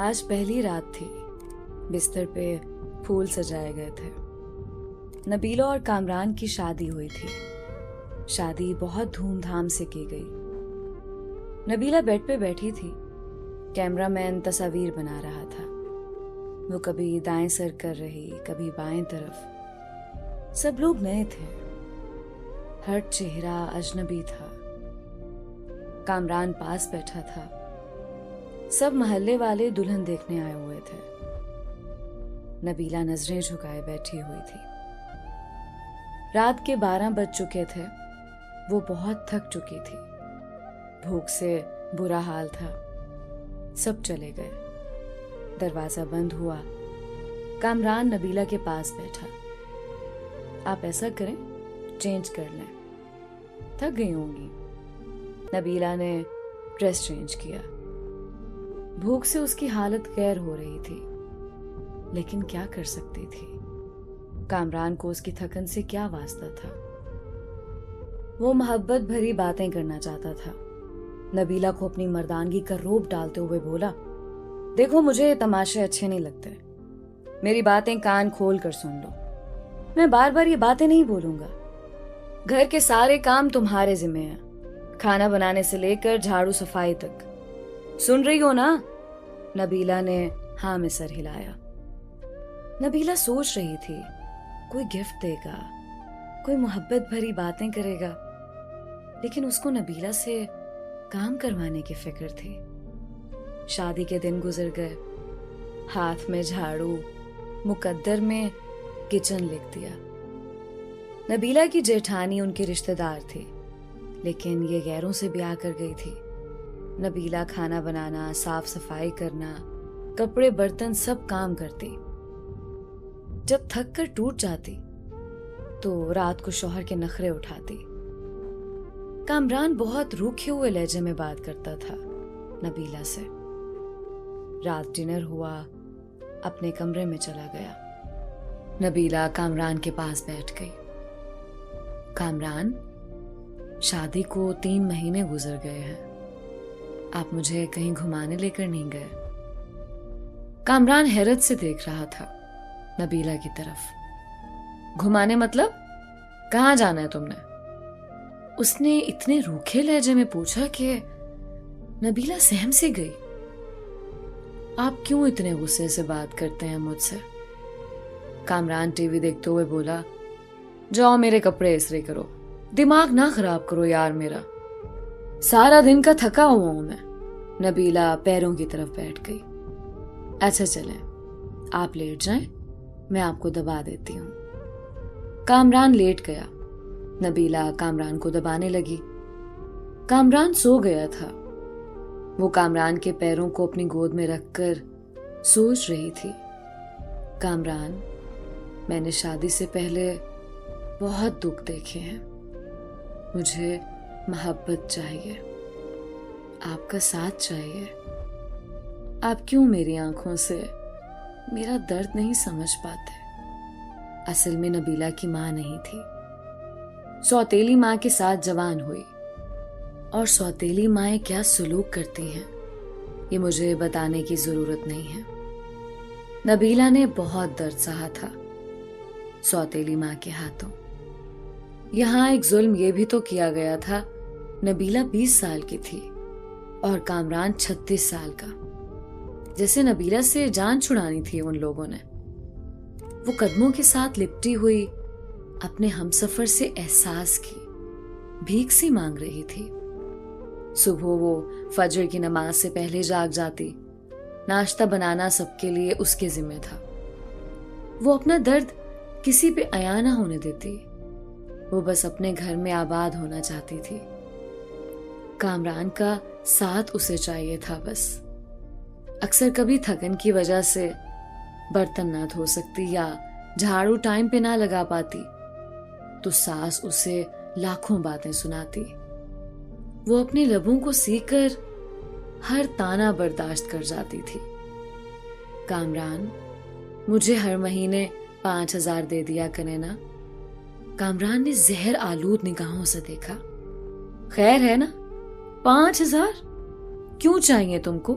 आज पहली रात थी। बिस्तर पे फूल सजाए गए थे। नबीला और कामरान की शादी हुई थी। शादी बहुत धूमधाम से की गई। नबीला बेड पे बैठी थी। कैमरामैन तस्वीर बना रहा था। वो कभी दाएं सर कर रही, कभी बाएं तरफ। सब लोग नए थे। हर चेहरा अजनबी था। कामरान पास बैठा था। सब मोहल्ले वाले दुल्हन देखने आए हुए थे। नबीला नजरें झुकाए बैठी हुई थी। रात के 12 बज चुके थे। वो बहुत थक चुकी थी। भूख से बुरा हाल था। सब चले गए। दरवाजा बंद हुआ। कामरान नबीला के पास बैठा। आप ऐसा करें, चेंज कर लें, थक गई होंगी। नबीला ने ड्रेस चेंज किया। भूख से उसकी हालत गैर हो रही थी, लेकिन क्या कर सकती थी। कामरान को उसकी थकन से क्या वास्ता था। वो मोहब्बत भरी बातें करना चाहता था। नबीला को अपनी मर्दानगी का रोब डालते हुए बोला, देखो, मुझे तमाशे अच्छे नहीं लगते। मेरी बातें कान खोल कर सुन लो। मैं बार बार ये बातें नहीं बोलूंगा। घर के सारे काम तुम्हारे जिम्मे हैं, खाना बनाने से लेकर झाड़ू सफाई तक। सुन रही हो ना? नबीला ने हाँ में सर हिलाया। नबीला सोच रही थी, कोई गिफ्ट देगा, कोई मोहब्बत भरी बातें करेगा, लेकिन उसको नबीला से काम करवाने की फिक्र थी। शादी के दिन गुजर गए। हाथ में झाड़ू, मुकद्दर में किचन लिख दिया। नबीला की जेठानी उनकी रिश्तेदार थी, लेकिन ये गैरों से ब्याह कर गई थी। नबीला खाना बनाना, साफ सफाई करना, कपड़े बर्तन सब काम करती। जब थक कर टूट जाती तो रात को शौहर के नखरे उठाती। कामरान बहुत रूखे हुए लहजे में बात करता था नबीला से। रात डिनर हुआ, अपने कमरे में चला गया। नबीला कामरान के पास बैठ गई। कामरान, शादी को 3 महीने गुजर गए हैं। आप मुझे कहीं घुमाने लेकर नहीं गए। कामरान हैरत से देख रहा था नबीला की तरफ। घुमाने मतलब? कहाँ जाना है तुमने? उसने इतने रूखे लहजे में पूछा कि नबीला सहम सी गई। आप क्यों इतने गुस्से से बात करते हैं मुझसे? कामरान टीवी देखते हुए बोला, जाओ मेरे कपड़े इस्त्री करो। दिमाग ना खराब करो यार मेरा, सारा दिन का थका हुआ हूं मैं। नबीला पैरों की तरफ बैठ गई। अच्छा चलें, आप लेट जाएं, मैं आपको दबा देती हूँ। कामरान लेट गया। नबीला कामरान को दबाने लगी। कामरान सो गया था। वो कामरान के पैरों को अपनी गोद में रखकर सोच रही थी, कामरान, मैंने शादी से पहले बहुत दुख देखे हैं। मुझे मोहब्बत चाहिए, आपका साथ चाहिए। आप क्यों मेरी आंखों से मेरा दर्द नहीं समझ पाते? असल में नबीला की मां नहीं थी। सौतेली मां के साथ जवान हुई, और सौतेली माएं क्या सुलूक करती हैं ये मुझे बताने की जरूरत नहीं है। नबीला ने बहुत दर्द सहा था सौतेली मां के हाथों। यहां एक जुल्म ये भी तो किया गया था, नबीला 20 साल की थी और कामरान 36 साल का। जैसे नबीला से जान छुड़ानी थी उन लोगों ने। वो कदमों के साथ लिपटी हुई अपने हमसफर से एहसास की भीख सी मांग रही थी। सुबह वो फजर की नमाज से पहले जाग जाती। नाश्ता बनाना सबके लिए उसके जिम्मे था। वो अपना दर्द किसी पे अया ना होने देती। वो बस अपने घर में आबाद होना चाहती थी। कामरान का साथ उसे चाहिए था बस। अक्सर कभी थकन की वजह से बर्तन ना धो सकती या झाड़ू टाइम पे ना लगा पाती तो सास उसे लाखों बातें सुनाती। वो अपने लबों को सीकर हर ताना बर्दाश्त कर जाती थी। कामरान, मुझे हर महीने 5,000 दे दिया करें ना। कामरान ने जहर आलूद निगाहों से देखा। खैर है ना, 5,000 क्यों चाहिए तुमको?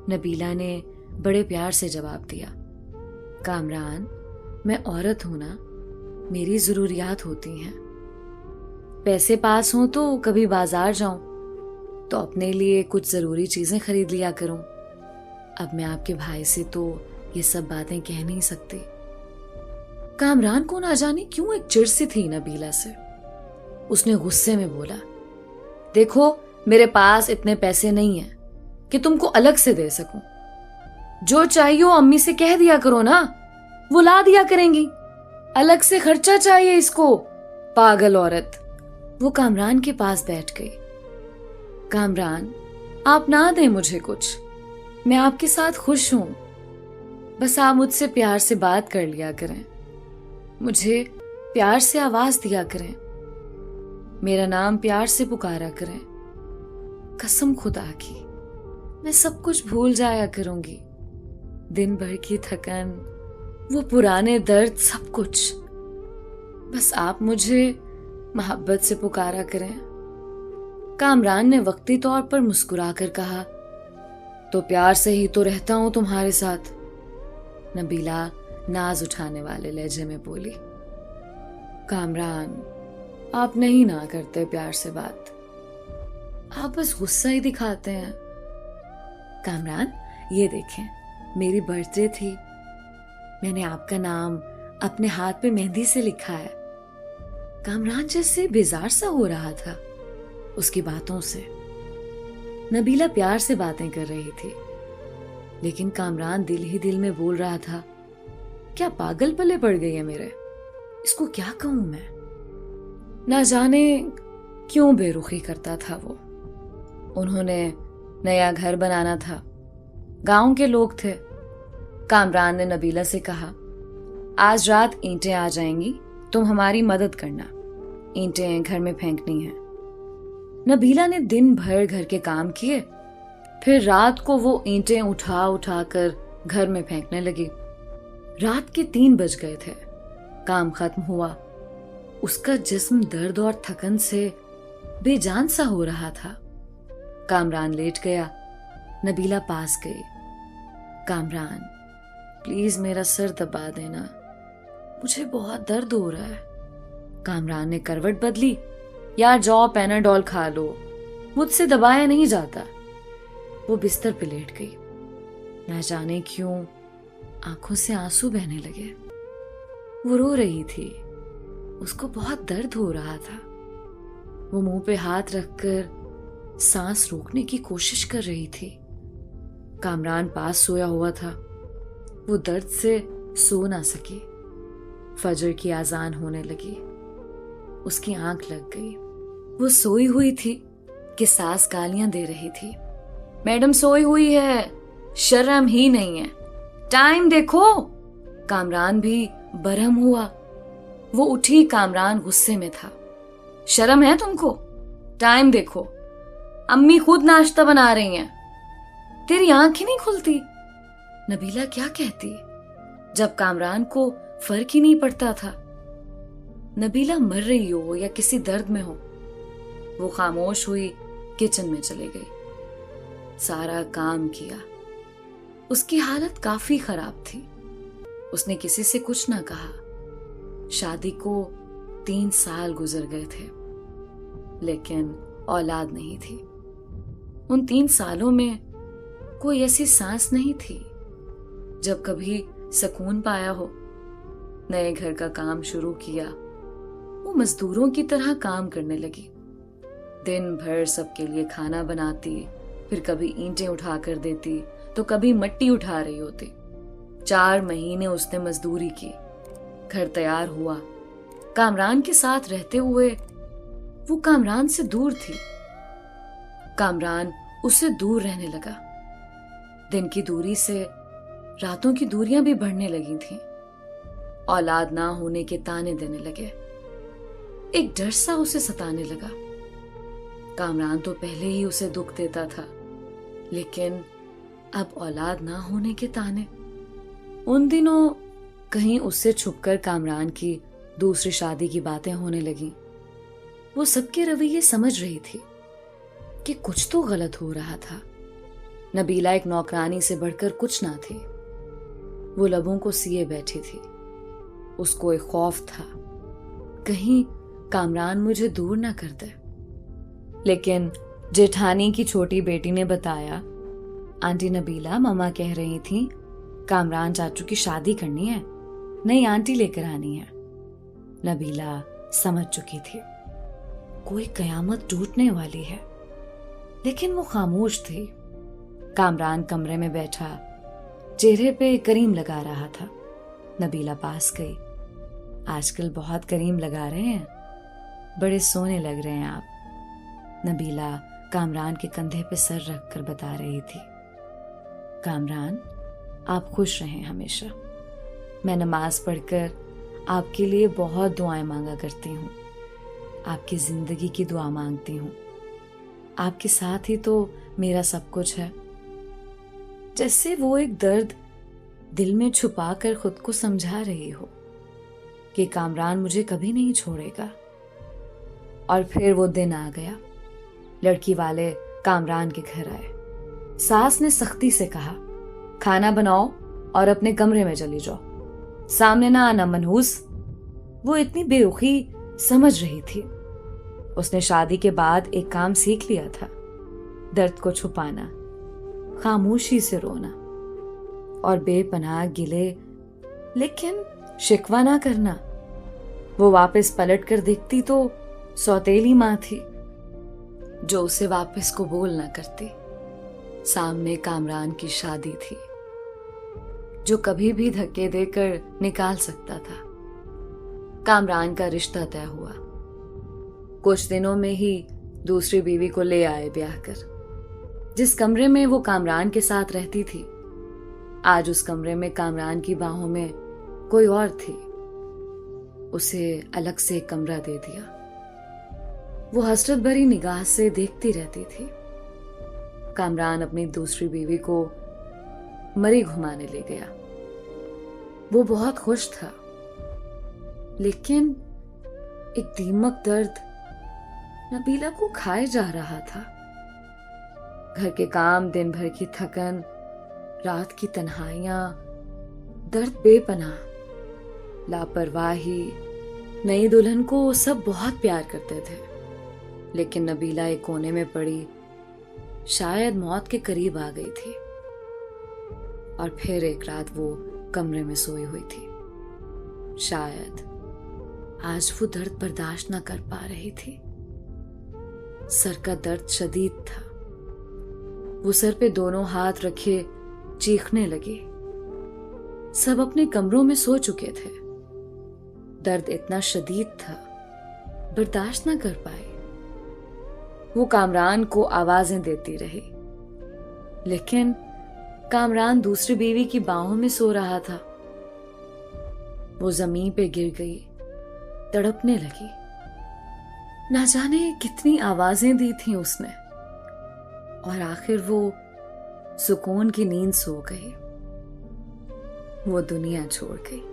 नबीला ने बड़े प्यार से जवाब दिया, कामरान, मैं औरत हूं ना, मेरी जरूरियात होती हैं। पैसे पास हों तो कभी बाजार जाऊं तो अपने लिए कुछ जरूरी चीजें खरीद लिया करूं। अब मैं आपके भाई से तो ये सब बातें कह नहीं सकती। कामरान को ना जाने क्यों एक चिढ़ सी थी नबीला से। उसने गुस्से में बोला, देखो, मेरे पास इतने पैसे नहीं हैं कि तुमको अलग से दे सकूं। जो चाहिए हो अम्मी से कह दिया करो ना, वो ला दिया करेंगी। अलग से खर्चा चाहिए इसको, पागल औरत। वो कामरान के पास बैठ गई। कामरान, आप ना दें मुझे कुछ, मैं आपके साथ खुश हूं। बस आप मुझसे प्यार से बात कर लिया करें, मुझे प्यार से आवाज दिया करें, मेरा नाम प्यार से पुकारा करें। कसम खुदा की, मैं सब कुछ भूल जाया करूंगी। दिन भर की थकन, वो पुराने दर्द, सब कुछ। बस आप मुझे मोहब्बत से पुकारा करें। कामरान ने वक्ती तौर पर मुस्कुराकर कहा, तो प्यार से ही तो रहता हूं तुम्हारे साथ। नबीला नाज उठाने वाले लहजे में बोली, कामरान, आप नहीं ना करते प्यार से बात, आप बस गुस्सा ही दिखाते हैं। कामरान, ये देखें, मेरी बर्थडे थी, मैंने आपका नाम अपने हाथ पे मेहंदी से लिखा है। कामरान जैसे बेजार सा हो रहा था उसकी बातों से। नबीला प्यार से बातें कर रही थी, लेकिन कामरान दिल ही दिल में बोल रहा था, क्या पागल पले पड़ गई है मेरे, इसको क्या कहूं मैं। ना जाने क्यों बेरुखी करता था वो। उन्होंने नया घर बनाना था, गांव के लोग थे। कामरान ने नबीला से कहा, आज रात ईंटें आ जाएंगी, तुम हमारी मदद करना, ईंटें घर में फेंकनी है। नबीला ने दिन भर घर के काम किए, फिर रात को वो ईंटें उठा उठा कर घर में फेंकने लगी। रात के 3 बज गए थे। काम खत्म हुआ। उसका जिस्म दर्द और थकन से बेजान सा हो रहा था। कामरान लेट गया। नबीला पास गई। कामरान, प्लीज मेरा सर दबा देना, मुझे बहुत दर्द हो रहा है। कामरान ने करवट बदली। यार जाओ पैनाडॉल खा लो, मुझसे दबाया नहीं जाता। वो बिस्तर पे लेट गई। न जाने क्यों आंखों से आंसू बहने लगे। वो रो रही थी, उसको बहुत दर्द हो रहा था। वो मुंह पे हाथ रखकर सांस रोकने की कोशिश कर रही थी। कामरान पास सोया हुआ था। वो दर्द से सो ना सकी। फजर की आजान होने लगी। उसकी आंख लग गई। वो सोई हुई थी कि सास गालियां दे रही थी। मैडम सोई हुई है, शर्म ही नहीं है, टाइम देखो। कामरान भी बरहम हुआ। वो उठी। कामरान गुस्से में था। शर्म है तुमको? टाइम देखो, अम्मी खुद नाश्ता बना रही हैं, तेरी आंख ही नहीं खुलती। नबीला क्या कहती जब कामरान को फर्क ही नहीं पड़ता था। नबीला मर रही हो या किसी दर्द में हो। वो खामोश हुई, किचन में चली गई। सारा काम किया। उसकी हालत काफी खराब थी। उसने किसी से कुछ ना कहा। शादी को 3 साल गुजर गए थे, लेकिन औलाद नहीं थी। उन 3 सालों में कोई ऐसी सांस नहीं थी जब कभी सुकून पाया हो। नए घर का काम शुरू किया। वो मजदूरों की तरह काम करने लगी। दिन भर सबके लिए खाना बनाती, फिर कभी ईंटें उठा कर देती तो कभी मिट्टी उठा रही होती। 4 महीने उसने मजदूरी की। घर तैयार हुआ। कामरान के साथ रहते हुए वो कामरान से दूर थी। कामरान उससे दूर रहने लगा। दिन की दूरी से रातों की दूरियां भी बढ़ने लगी थीं। औलाद ना होने के ताने देने लगे। एक डर सा उसे सताने लगा। कामरान तो पहले ही उसे दुख देता था, लेकिन अब औलाद ना होने के ताने। उन दिनों कहीं उससे छुपकर कामरान की दूसरी शादी की बातें होने लगी। वो सबके रवैये समझ रही थी कि कुछ तो गलत हो रहा था, नबीला एक नौकरानी से बढ़कर कुछ ना थी। वो लबों को सिए बैठी थी। उसको एक खौफ था, कहीं कामरान मुझे दूर ना कर दे। लेकिन जेठानी की छोटी बेटी ने बताया, आंटी नबीला, मम्मा कह रही थी कामरान चाचू की शादी करनी है, नई आंटी लेकर आनी है। नबीला समझ चुकी थी कोई कयामत टूटने वाली है, लेकिन वो खामोश थी। कामरान कमरे में बैठा चेहरे पे करीम लगा रहा था। नबीला पास गई। आजकल बहुत करीम लगा रहे हैं, बड़े सोने लग रहे हैं आप। नबीला कामरान के कंधे पे सर रख कर बता रही थी, कामरान आप खुश रहें हमेशा। मैं नमाज पढ़कर आपके लिए बहुत दुआएं मांगा करती हूँ, आपकी जिंदगी की दुआ मांगती हूँ। आपके साथ ही तो मेरा सब कुछ है। जैसे वो एक दर्द दिल में छुपा कर खुद को समझा रही हो कि कामरान मुझे कभी नहीं छोड़ेगा। और फिर वो दिन आ गया। लड़की वाले कामरान के घर आए। सास ने सख्ती से कहा, खाना बनाओ और अपने कमरे में चली जाओ, सामने ना आना मनहूस। वो इतनी बेरुखी समझ रही थी। उसने शादी के बाद एक काम सीख लिया था, दर्द को छुपाना, खामोशी से रोना और बेपनाह गिले लेकिन शिकवा ना करना। वो वापस पलट कर देखती तो सौतेली माँ थी जो उसे वापस कबूल ना करती। सामने कामरान की शादी थी जो कभी भी धक्के देकर निकाल सकता था। कामरान का रिश्ता तय हुआ। कुछ दिनों में ही दूसरी बीवी को ले आए ब्याह कर। जिस कमरे में वो कामरान के साथ रहती थी, आज उस कमरे में कामरान की बाहों में कोई और थी। उसे अलग से एक कमरा दे दिया। वो हसरत भरी निगाह से देखती रहती थी। कामरान अपनी दूसरी बीवी को मरी घुमाने ले गया। वो बहुत खुश था, लेकिन एक दीमक दर्द नबीला को खाए जा रहा था। घर के काम, दिन भर की थकन, रात की तन्हाइयां, दर्द बेपनाह, लापरवाही। नई दुल्हन को सब बहुत प्यार करते थे, लेकिन नबीला एक कोने में पड़ी शायद मौत के करीब आ गई थी। और फिर एक रात वो कमरे में सोई हुई थी। शायद आज वो दर्द बर्दाश्त ना कर पा रही थी। सर का दर्द शदीद था। वो सर पे दोनों हाथ रखे चीखने लगी। सब अपने कमरों में सो चुके थे। दर्द इतना शदीद था, बर्दाश्त ना कर पाई। वो कामरान को आवाजें देती रही, लेकिन कामरान दूसरी बीवी की बाहों में सो रहा था। वो जमीन पे गिर गई, तड़पने लगी। ना जाने कितनी आवाजें दी थी उसने, और आखिर वो सुकून की नींद सो गई। वो दुनिया छोड़ गई।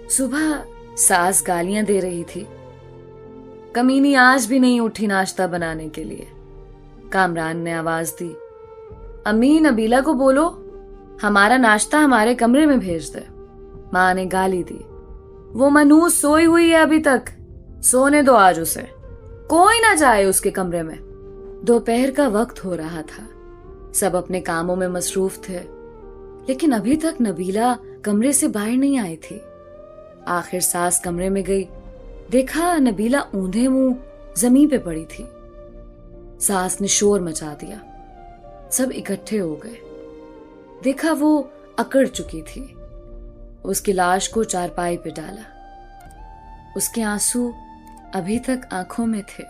सुबह सास गालियां दे रही थी, कमीनी आज भी नहीं उठी नाश्ता बनाने के लिए। कामरान ने आवाज दी, अम्मी नबीला को बोलो हमारा नाश्ता हमारे कमरे में भेज दे। माँ ने गाली दी, वो मनहूस सोई हुई है अभी तक, सोने दो आज उसे, कोई ना जाए उसके कमरे में। दोपहर का वक्त हो रहा था। सब अपने कामों में मसरूफ थे, लेकिन अभी तक नबीला कमरे से बाहर नहीं आई थी। आखिर सास कमरे में गई, देखा नबीला ऊंधे मुंह जमीन पे पड़ी थी। सास ने शोर मचा दिया। सब इकट्ठे हो गए। देखा वो अकड़ चुकी थी। उसकी लाश को चारपाई पे डाला। उसके आंसू अभी तक आंखों में थे।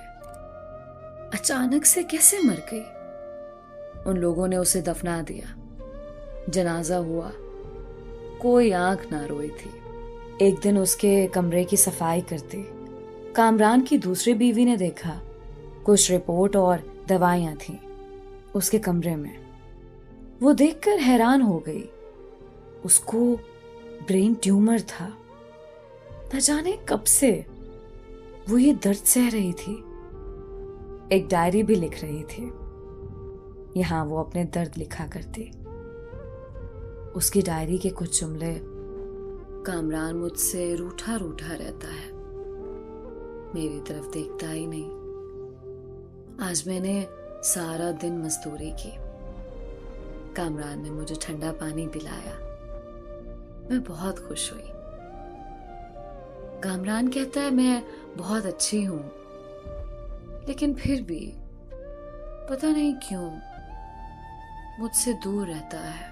अचानक से कैसे मर गई? उन लोगों ने उसे दफना दिया। जनाजा हुआ। कोई आंख ना रोई थी। एक दिन उसके कमरे की सफाई करते कामरान की दूसरी बीवी ने देखा कुछ रिपोर्ट और दवाइयां थीं उसके कमरे में। वो देखकर हैरान हो गई। उसको ब्रेन ट्यूमर था। न जाने कब से वो ये दर्द सह रही थी। एक डायरी भी लिख रही थी। यहाँ वो अपने दर्द लिखा करती। उसकी डायरी के कुछ जुमले, कामरान मुझसे रूठा रूठा रहता है, मेरी तरफ देखता ही नहीं। आज मैंने सारा दिन मजदूरी की, कामरान ने मुझे ठंडा पानी पिलाया, मैं बहुत खुश हुई। कामरान कहता है मैं बहुत अच्छी हूं, लेकिन फिर भी पता नहीं क्यों मुझसे दूर रहता है।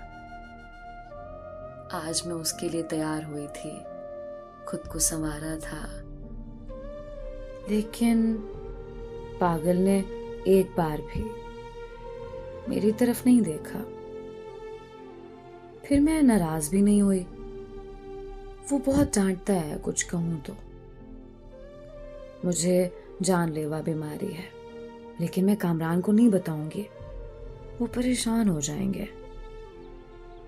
आज मैं उसके लिए तैयार हुई थी, खुद को संवारा था, लेकिन पागल ने एक बार भी मेरी तरफ नहीं देखा। फिर मैं नाराज भी नहीं हुई। वो बहुत डांटता है कुछ कहूं तो। मुझे जानलेवा बीमारी है, लेकिन मैं कामरान को नहीं बताऊंगी, वो परेशान हो जाएंगे।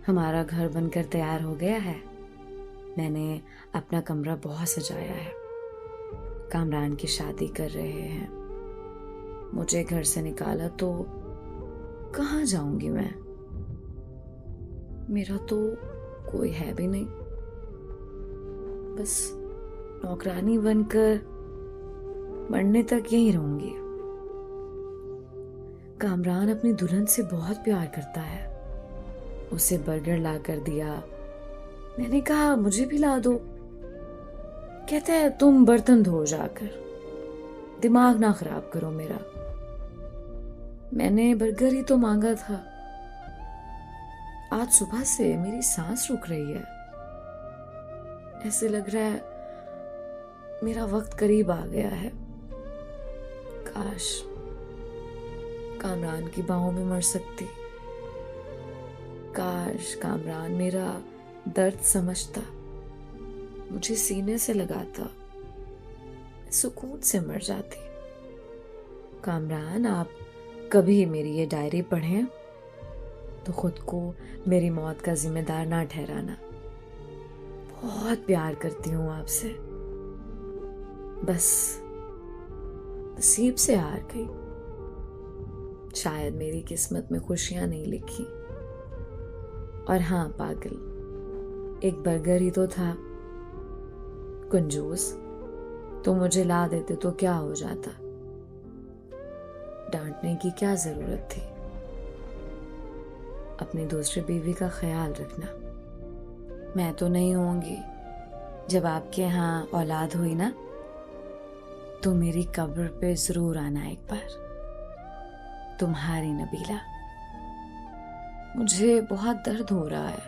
हमारा घर बनकर तैयार हो गया है, मैंने अपना कमरा बहुत सजाया है। कामरान की शादी कर रहे हैं, मुझे घर से निकाला तो कहाँ जाऊंगी मैं? मेरा तो कोई है भी नहीं, बस नौकरानी बनकर मरने तक यहीं रहूंगी। कामरान अपनी दुल्हन से बहुत प्यार करता है। उसे बर्गर ला कर दिया, मैंने कहा मुझे भी ला दो। कहता है तुम बर्तन धो जाकर, दिमाग ना खराब करो मेरा। मैंने बर्गर ही तो मांगा था। आज सुबह से मेरी सांस रुक रही है, ऐसे लग रहा है मेरा वक्त करीब आ गया है। काश कामरान की बाहों में मर सकती, काश कामरान मेरा दर्द समझता, मुझे सीने से लगाता, सुकून से मर जाती। कामरान, आप कभी मेरी ये डायरी पढ़ें तो खुद को मेरी मौत का जिम्मेदार ना ठहराना। बहुत प्यार करती हूं आपसे, बस नसीब से हार गई। शायद मेरी किस्मत में खुशियां नहीं लिखी। और हाँ पागल, एक बर्गर ही तो था। कंजूस, तो मुझे ला देते तो क्या हो जाता? डांटने की क्या जरूरत थी? अपनी दूसरी बीवी का ख्याल रखना। मैं तो नहीं होंगी, जब आपके यहाँ औलाद हुई ना, तो मेरी कब्र पे जरूर आना एक बार। तुम्हारी नबीला। मुझे बहुत दर्द हो रहा है,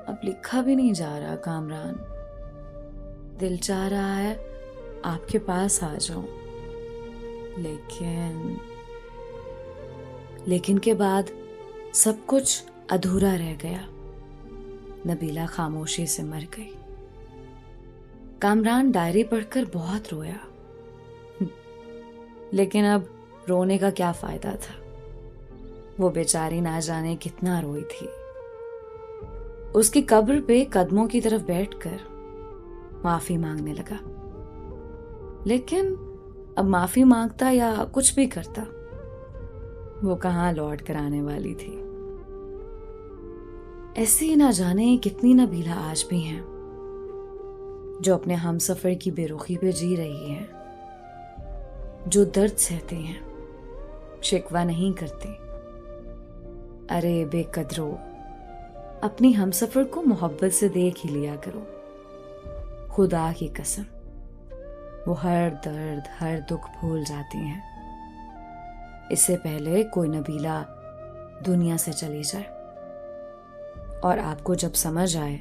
अब लिखा भी नहीं जा रहा कामरान। दिल चाह रहा है आपके पास आ जाऊं, लेकिन के बाद सब कुछ अधूरा रह गया। नबीला खामोशी से मर गई। कामरान डायरी पढ़कर बहुत रोया, लेकिन अब रोने का क्या फायदा था? वो बेचारी ना जाने कितना रोई थी। उसकी कब्र पे कदमों की तरफ बैठकर माफी मांगने लगा, लेकिन अब माफी मांगता या कुछ भी करता, वो कहां लौट कर आने वाली थी। ऐसे ही ना जाने कितनी नबीला आज भी हैं जो अपने हमसफर की बेरुखी पे जी रही हैं, जो दर्द सहते हैं, शिकवा नहीं करते। अरे बेकदरो, अपनी हमसफर को मोहब्बत से देख ही लिया करो। खुदा की कसम, वो हर दर्द हर दुख भूल जाती हैं, इससे पहले कोई नबीला दुनिया से चली जाए। और आपको जब समझ आए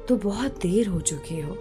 तो बहुत देर हो चुकी हो।